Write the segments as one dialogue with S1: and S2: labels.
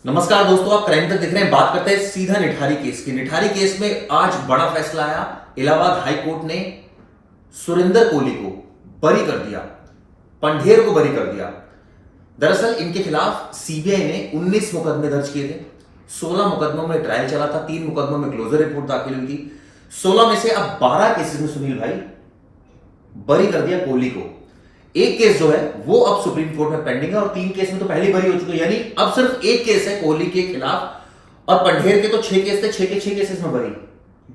S1: नमस्कार दोस्तों, आप क्राइम तक देख रहे हैं। बात करते हैं सीधा निठारी केस की। निठारी केस में आज बड़ा फैसला आया। इलाहाबाद हाई कोर्ट ने सुरेंद्र कोहली को बरी कर दिया, पंढेर को बरी कर दिया। दरअसल इनके खिलाफ सीबीआई ने 19 मुकदमे दर्ज किए थे। 16 मुकदमों में ट्रायल चला था, 3 मुकदमों में क्लोजर रिपोर्ट दाखिल हुई थी। 16 में से अब 12 केसेस में सुनील भाई बरी कर दिया कोहली को। एक केस जो है वो अब सुप्रीम कोर्ट में पेंडिंग है और 3 केस में तो पहले बरी हो चुके हैं। यानी अब सिर्फ एक केस है कोहली के खिलाफ और पंढेर के तो 6 केस थे, 6 के 6 केसेस में बरी।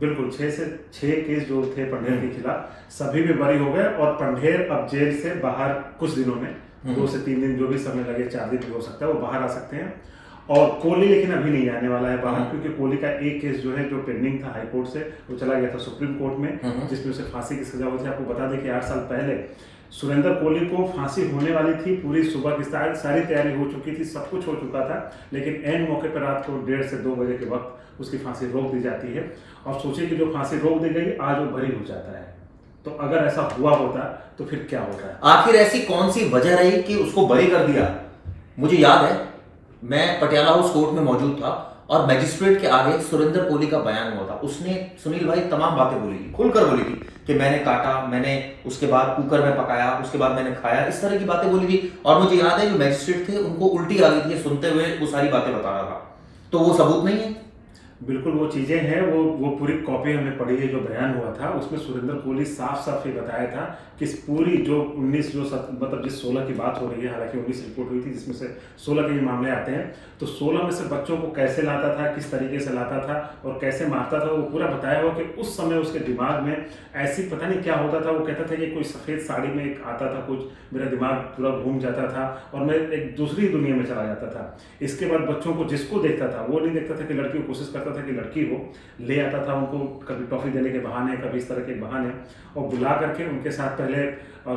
S2: बिल्कुल 6 से 6 केस जो थे पंढेर के खिलाफ सभी में बरी हो गए और पंढेर अब जेल से बाहर कुछ दिनों में 2 से 3 दिन जो भी समय लगे, 4 दिन भी हो सकता है, वो बाहर आ सकते हैं। और कोहली लेकिन अभी नहीं आने वाला है बाहर, क्योंकि कोहली का एक केस जो है जो पेंडिंग था हाई कोर्ट से, वो चला गया था सुप्रीम कोर्ट में, जिसमें उसे फांसी की सजा हुई थी। आपको बता दें कि 8 साल पहले सुरेंद्र कोहली को फांसी होने वाली थी। पूरी सुबह की सारी तैयारी हो चुकी थी, सब कुछ हो चुका था, लेकिन एंड मौके पर रात को 1:30 से 2 बजे के वक्त उसकी फांसी रोक दी जाती है। और सोचिए कि जो फांसी रोक दी गई, आज वो बरी हो जाता है। तो अगर ऐसा हुआ होता तो फिर क्या होता है?
S1: आखिर ऐसी कौन सी वजह रही कि उसको बरी कर दिया? मुझे याद है, मैं पटियाला हाउस कोर्ट में मौजूद था और मैजिस्ट्रेट के आगे सुरेंद्र कोहली का बयान हुआ था। उसने सुनील भाई तमाम बातें बोली थी, खुलकर बोली थी कि मैंने काटा, मैंने उसके बाद कुकर में पकाया, उसके बाद मैंने खाया, इस तरह की बातें बोली थी। और मुझे याद है जो मैजिस्ट्रेट थे उनको उल्टी आ गई थी सुनते हुए वो सारी बातें बता रहा था। तो वो सबूत नहीं है?
S2: बिल्कुल वो चीज़ें हैं, वो पूरी कॉपी हमने पढ़ी है। जो बयान हुआ था उसमें सुरेंद्र कोहली साफ साफ ये बताया था कि इस पूरी जो 19 मतलब जिस 16 की बात हो रही है, हालांकि 19 रिपोर्ट हुई थी जिसमें से 16 के ये मामले आते हैं, तो 16 में से बच्चों को कैसे लाता था, किस तरीके से लाता था और कैसे मारता था, वो पूरा बताया हुआ कि उस समय उसके दिमाग में ऐसी पता नहीं क्या होता था। वो कहता था कि कोई सफ़ेद साड़ी में एक आता था कुछ, मेरा दिमाग पूरा घूम जाता था और मैं एक दूसरी दुनिया में चला जाता था। इसके बाद बच्चों को जिसको देखता था, वो नहीं देखता था कि लड़की को, कोशिश करता था कि लड़की हो, ले आता था उनको कभी टॉफी देने के बहाने, कभी इस तरह के बहाने, और बुला करके उनके साथ पहले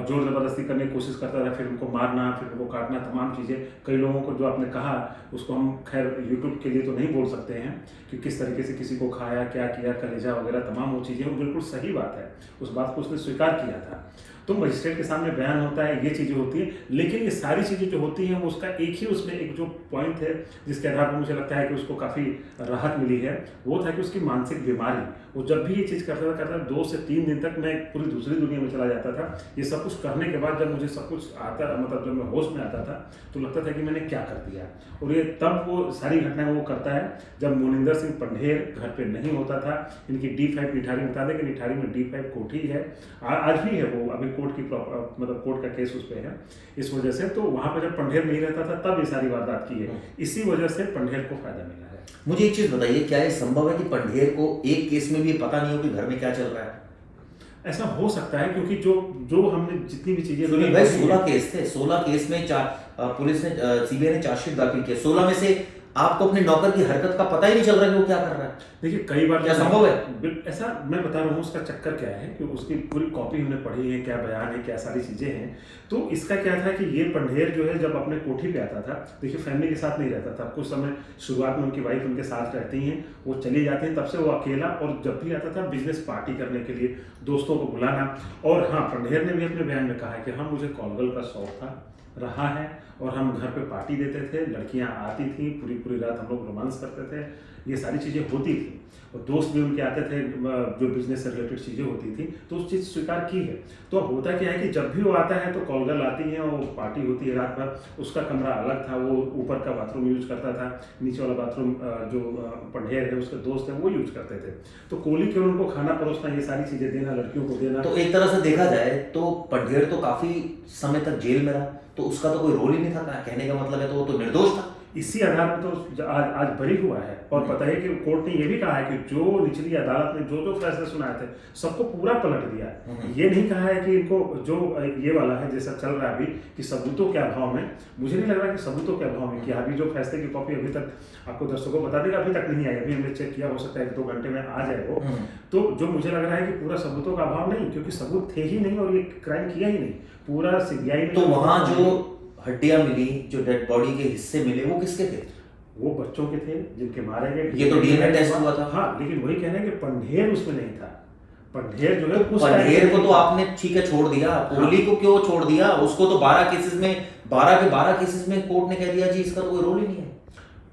S2: जोर जबरदस्ती करने की कोशिश करता था, फिर उनको मारना, फिर उनको काटना, तमाम चीज़ें। कई लोगों को जो आपने कहा उसको हम खैर यूट्यूब के लिए तो नहीं बोल सकते हैं कि किस तरीके से किसी को खाया, क्या किया, कलेजा वगैरह तमाम वो चीज़ें, वो बिल्कुल सही बात है। उस बात को उसने स्वीकार किया था। तो मजिस्ट्रेट के सामने बयान होता है, ये चीज़ें होती हैं, लेकिन ये सारी चीज़ें जो होती हैं वो उसका एक ही उसमें एक जो पॉइंट है जिसके आधार पर मुझे लगता है कि उसको काफ़ी राहत मिली है, वो था कि उसकी मानसिक बीमारी। वो जब भी ये चीज़ करता था 2 से 3 दिन तक मैं पूरी दूसरी दुनिया में चला जाता था। ये सब कुछ करने के बाद जब मुझे सब कुछ आता, मतलब जब मैं होश में आता था, तो लगता था कि मैंने क्या कर दिया। और ये तब वो सारी घटनाएं वो करता है जब मोनिंदर सिंह पंढेर घर पे नहीं होता था। इनकी D5 निठारी, बता दें कि निठारी में D5 कोठी है, आज भी है वो, अभी कोर्ट की मतलब कोर्ट का केस उस पर है। इस वजह से तो वहाँ पर जब पंढेर नहीं रहता था तब ये सारी वारदात की है। इसी वजह से पंढेर को फायदा मिला है।
S1: मुझे एक चीज बताइए, क्या ये संभव है कि पंढेर को एक केस में भी पता नहीं हो कि घर में क्या चल रहा है?
S2: ऐसा हो सकता है, क्योंकि जो हमने जितनी भी चीजें,
S1: सुनील भाई 16 केस थे, 16 केस में पुलिस ने, सीबीआई ने चार्जशीट दाखिल किया। 16 में से आपको अपने नौकर की हरकत का पता ही नहीं चल रहा है कि वो क्या कर रहा है।
S2: देखिए कई बार
S1: क्या संभव है?
S2: ऐसा मैं बता रहा हूँ उसका चक्कर क्या है कि उसकी पूरी कॉपी हमने पढ़ी है, क्या बयान है, क्या सारी चीज़ें हैं। तो इसका क्या था कि ये पंढेर जो है जब अपने कोठी पे आता था, देखिए फैमिली के साथ नहीं रहता था कुछ समय, शुरुआत में उनकी वाइफ उनके साथ रहती हैं, वो चली जाती हैं, तब से वो अकेला, और जब भी आता था बिजनेस पार्टी करने के लिए दोस्तों को बुलाना। और हाँ, पंढेर ने भी अपने बयान में कहा है कि हाँ, मुझे कॉलगल का शौक था, रहा है, और हम घर पे पार्टी देते थे, लड़कियां आती थी, पूरी पूरी रात हम लोग रोमांस करते थे, ये सारी चीज़ें होती थी, और दोस्त भी उनके आते थे जो बिजनेस से रिलेटेड चीज़ें होती थी, तो उस चीज़ स्वीकार की है। तो अब होता क्या है कि जब भी वो आता है तो कॉलगल आती है और पार्टी होती है रात भर। उसका कमरा अलग था, वो ऊपर का बाथरूम यूज करता था, नीचे वाला बाथरूम जो पंढेर है उसके दोस्त हैं वो यूज करते थे। तो कोहली के उनको खाना परोसना, ये सारी चीज़ें देना, लड़कियों को देना।
S1: तो एक तरह से देखा जाए तो पंढेर तो काफी समय तक जेल में रहा, तो उसका तो कोई रोल ही नहीं था। कहने का मतलब है तो वो तो निर्दोष था।
S2: इसी आधार पर तो आज बरी हुआ है। और पता है कि कोर्ट ने यह भी कहा है कि जो निचली अदालत ने जो फैसले सुनाए थे सबको पूरा पलट दिया है। ये नहीं कहा है कि इनको जो ये वाला है जैसा चल रहा है अभी कि सबूतों के अभाव में, मुझे नहीं लग रहा कि सबूतों के अभाव में, कि अभी जो फैसले की कॉपी अभी तक आपको दर्शकों बता देगा, अभी तक नहीं आई, अभी हमने चेक किया, हो सकता है 1-2 घंटे में आ जाए वो। तो जो मुझे लग रहा है कि पूरा सबूतों का अभाव नहीं, क्योंकि सबूत थे ही नहीं और ये क्राइम किया ही नहीं, पूरा सीबीआई ने।
S1: तो वहां जो हड्डियां मिली, जो डेड बॉडी के हिस्से मिले, वो किसके थे?
S2: वो बच्चों के थे जिनके मारे गए।
S1: ये तो डीएनए टेस्ट हुआ था।
S2: हाँ, लेकिन वही कह रहे हैं कि पंढेर उसमें नहीं था। पंढेर जो है,
S1: पंढेर को तो आपने ठीक है छोड़ दिया, कोहली को क्यों छोड़ दिया? उसको तो 12 केसेस में 12 के 12 केसेस में कोर्ट ने कह दिया जी इसका तो कोई रोल ही नहीं है।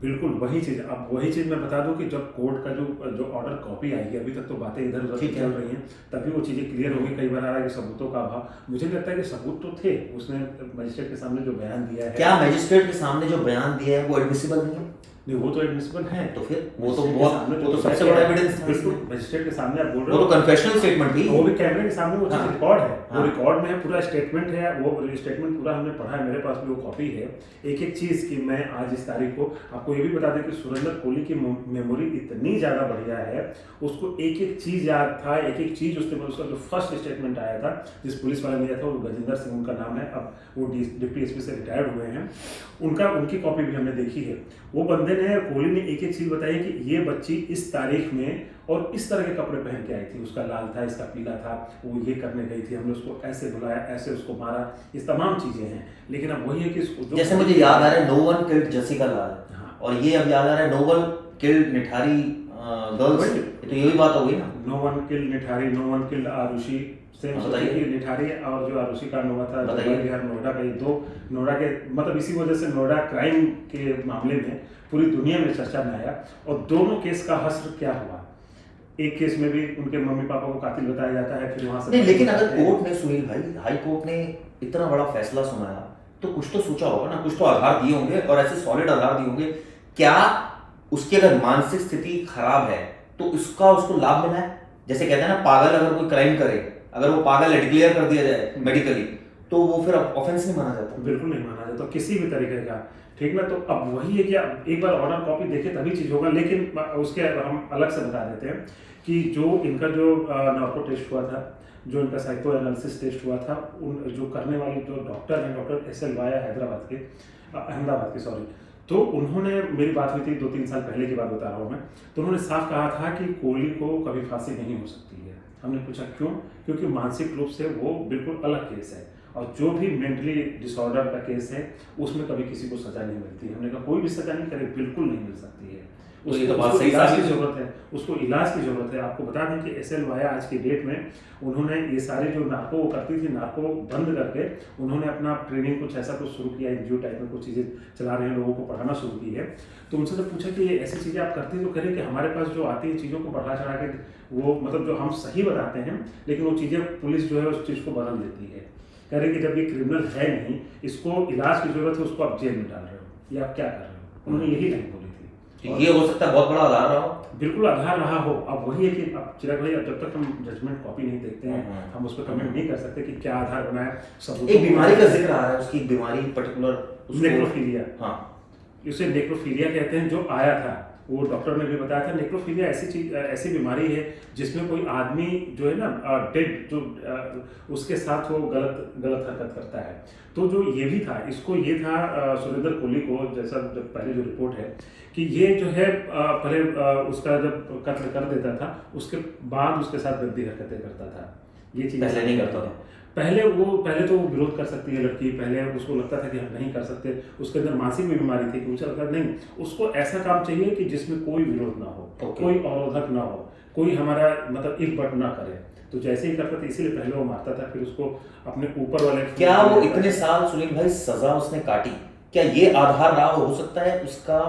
S2: बिल्कुल वही चीज़, अब वही चीज़ मैं बता दूं कि जब कोर्ट का जो ऑर्डर कॉपी आएगी, अभी तक तो बातें इधर उधर
S1: ठीक है।
S2: चल रही हैं, तभी वो चीज़ें क्लियर होगी। कई बार आ रहा है कि सबूतों का अभाव, मुझे लगता है कि सबूत तो थे, उसने मजिस्ट्रेट के सामने जो बयान दिया है।
S1: क्या मैजिस्ट्रेट के सामने जो बयान दिया है वो एडमिसिबल नहीं है?
S2: नहीं, वो तो एडमिसिबल है।
S1: तो फिर वो
S2: मजिस्ट्रेट
S1: तो सबसे बड़ा एविडेंस है।
S2: बिल्कुल, मजिस्ट्रेट के सामने आप बोल रहे
S1: वो
S2: हो,
S1: तो कन्फेशनल स्टेटमेंट थी।
S2: वो भी कैमरे के सामने वो चीज़
S1: हाँ।
S2: रिकॉर्ड है, वो
S1: हाँ।
S2: रिकॉर्ड में है, पूरा स्टेटमेंट है, वो स्टेटमेंट पूरा हमने पढ़ा है, मेरे पास भी वो कॉपी है एक एक चीज़ की। मैं आज इस तारीख को आपको ये भी बता दें कि सुरेंद्र कोहली की मेमोरी इतनी ज़्यादा बढ़िया है, उसको एक एक चीज़ याद था, एक एक चीज़ उसके बाद उसका जो फर्स्ट स्टेटमेंट आया था जिस पुलिस वाले ने दिया था, वो गजेंद्र सिंह उनका नाम है, अब वो डिप्टी एसपी से रिटायर्ड हुए हैं, उनकी कॉपी भी हमने देखी है। वो बंदे ने, कोहली ने एक एक चीज़ बताई कि ये बच्ची इस तारीख में और इस तरह के कपड़े पहन के आई थी, उसका लाल था, इसका पीला था, वो ये करने गई थी, हमने उसको ऐसे बुलाया, ऐसे उसको मारा, ये तमाम चीज़ें हैं। लेकिन अब वही है कि
S1: जैसे मुझे याद आ रहा है no one killed Jessica Lal,
S2: हाँ।
S1: और ये अब याद आ रहा है no one killed Nithari girls, तो ये भी बात हो गई ना।
S2: No one killed Nithari, no one killed Aarushi, same
S1: बताइए।
S2: कि निठारी और जो आरुषि का हुआ था
S1: बताइए।
S2: बिहार नोएडा का, ये दो नोएडा के, मतलब इसी वजह से नोएडा क्राइम के मामले में पूरी दुनिया में चर्चा में आया। और दोनों केस का हश्र क्या हुआ, एक केस में भी उनके मम्मी पापा को कातिल बताया जाता है, फिर वहां से
S1: नहीं, लेकिन अगर कोर्ट ने, सुनील भाई, हाई कोर्ट ने इतना बड़ा फैसला सुनाया तो कुछ तो सोचा होगा ना, कुछ तो आधार दिए होंगे, और ऐसे सॉलिड आधार दिए होंगे। क्या उसकी अगर मानसिक स्थिति खराब है तो उसको लाभ मिला है? जैसे कहते हैं ना, पागल अगर कोई क्राइम करे, अगर वो पागल डिक्लेयर कर दिया जाए मेडिकली, तो वो फिर ऑफेंस नहीं माना जाता।
S2: बिल्कुल नहीं माना जाता किसी भी तरीके का, ठीक ना। तो अब वही है कि अब एक बार ऑर्डर कॉपी देखे तभी चीज़ होगा। लेकिन उसके हम अलग से बता देते हैं कि जो इनका जो नार्को टेस्ट हुआ था, जो इनका साइको एनालिसिस टेस्ट हुआ था, उन जो करने वाले जो डॉक्टर हैं, डॉक्टर SL वाया हैदराबाद के, अहमदाबाद के, सॉरी, तो उन्होंने, मेरी बात हुई थी 2-3 साल पहले की बात बता रहा हूँ मैं, तो उन्होंने साफ कहा था कि कोहली को कभी फांसी नहीं हो सकती है। हमने पूछा क्यों? क्योंकि मानसिक रूप से वो बिल्कुल अलग केस है, और जो भी मेंटली डिसऑर्डर का केस है उसमें कभी किसी को सजा नहीं मिलती। हमने कहा कोई भी सजा नहीं करे, बिल्कुल नहीं मिल सकती है,
S1: तो ये तो बात
S2: उसको
S1: सही
S2: इलाज की
S1: साबित
S2: जरूरत है, उसको इलाज की जरूरत है। आपको बता दें कि SL वाया आज की डेट में उन्होंने ये सारे जो नार्को करती थी, नार्को बंद करके उन्होंने अपना ट्रेनिंग कुछ ऐसा कुछ शुरू किया, NGO टाइप में कुछ चीज़ें चला रहे हैं, लोगों को पढ़ाना शुरू की है। तो उनसे जब पूछा कि ये ऐसी चीज़ें आप करते तो करें कि हमारे पास जो आती है चीज़ों को बढ़ा चढ़ा के, वो मतलब जो हम सही बताते हैं, लेकिन वो चीज़ें पुलिस जो है उस चीज़ को बदल देती है। कह रहे कि जब ये क्रिमिनल है नहीं, इसको इलाज की जरूरत है, उसको आप जेल में डाल रहे हो, ये आप क्या कर रहे हो? उन्होंने यही लाइन बोली थी।
S1: ये हो सकता है बहुत बड़ा आधार रहा हो।
S2: बिल्कुल आधार रहा हो। अब वही है कि अब चिराग भाई, अब जब तक हम जजमेंट कॉपी नहीं देखते हैं, हम उस पर कमेंट नहीं कर सकते कि क्या आधार बनाया। सब
S1: एक बीमारी का जिक्र आ रहा है, उसकी बीमारी पर्टिकुलर
S2: नेक्रोफीलिया,
S1: हाँ,
S2: इसे नेक्रोफीलिया कहते हैं, जो आया था वो डॉक्टर ने भी बताया था। नेक्रोफीलिया ऐसी बीमारी है जिसमें कोई आदमी जो है ना डेड, जो उसके साथ वो गलत हरकत करता है। तो जो ये भी था, इसको ये था सुरेंद्र कोहली को, जैसा जब पहले जो रिपोर्ट है कि ये जो है पहले उसका जब कत्ल कर देता था, उसके बाद उसके साथ गंदी हरकतें करता था। ये चीज़
S1: पहले नहीं करता था।
S2: पहले तो वो विरोध कर सकती है लड़की, पहले उसको लगता था कि हम नहीं कर सकते, उसके अंदर मानसिक भी बीमारी थी कि उसे लगता नहीं, उसको ऐसा काम चाहिए कि जिसमें कोई विरोध ना हो, कोई अवरोधक ना हो, कोई हमारा मतलब इफ बट ना करे। तो जैसे ही करता था, इसीलिए पहले वो मारता था, फिर उसको अपने ऊपर वाले।
S1: क्या वो इतने साल, सुनील भाई, सजा उसने काटी, क्या ये आधार रहा हो सकता है उसका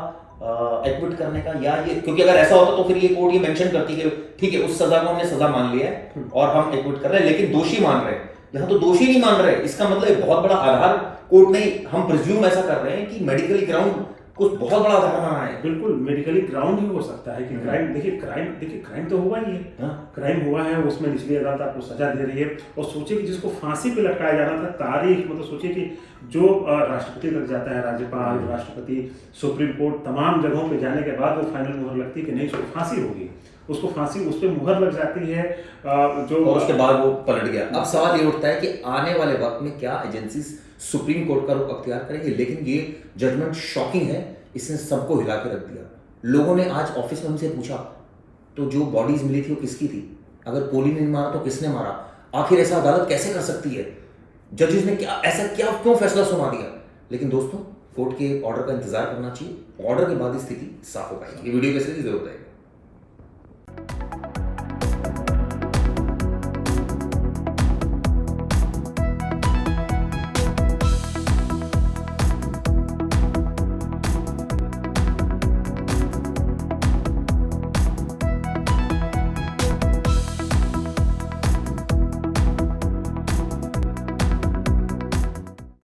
S1: एक्विट करने का? या ये, क्योंकि अगर ऐसा होता तो फिर ये कोर्ट ये मेंशन करती कि ठीक है, उस सजा को हमने सजा मान लिया है और हम एक्विट कर रहे हैं, लेकिन दोषी मान रहे हैं। यहाँ तो दोषी नहीं मान रहे, इसका मतलब बहुत बड़ा आधार कोर्ट ने, हम प्रिज्यूम ऐसा कर रहे हैं कि मेडिकली ग्राउंड कुछ बहुत बड़ा आधार माना है।
S2: बिल्कुल मेडिकली ग्राउंड ही हो सकता है कि क्राइम, देखिए क्राइम तो हुआ ही है, क्राइम हुआ है, उसमें निचली अदालत आपको सजा दे रही है। और सोचिए कि जिसको फांसी पे लटकाया जाना था, तारीख मतलब सोचिए कि जो राष्ट्रपति तक जाता है, राज्यपाल, राष्ट्रपति, सुप्रीम कोर्ट, तमाम जगहों पे जाने के बाद वो फाइनल मुहर लगती है कि नहीं, उसको फांसी होगी, उसको फांसी, उस पर मुहर लग जाती है जो,
S1: और उसके बाद वो पलट गया। अब सवाल ये उठता है कि आने वाले वक्त में क्या एजेंसीज सुप्रीम कोर्ट का रुख अख्तियार करेंगे? लेकिन ये जजमेंट शॉकिंग है, इसने सबको हिला के रख दिया। लोगों ने आज ऑफिस में हमसे पूछा तो जो बॉडीज मिली थी वो किसकी थी? अगर कोहली ने मारा तो किसने मारा? आखिर ऐसा अदालत कैसे कर सकती है? जजेस ने क्यों फैसला सुना दिया? लेकिन दोस्तों, कोर्ट के ऑर्डर का इंतजार करना चाहिए, ऑर्डर के बाद ही स्थिति साफ हो पाएगी। ये वीडियो कैसे जरूरत है।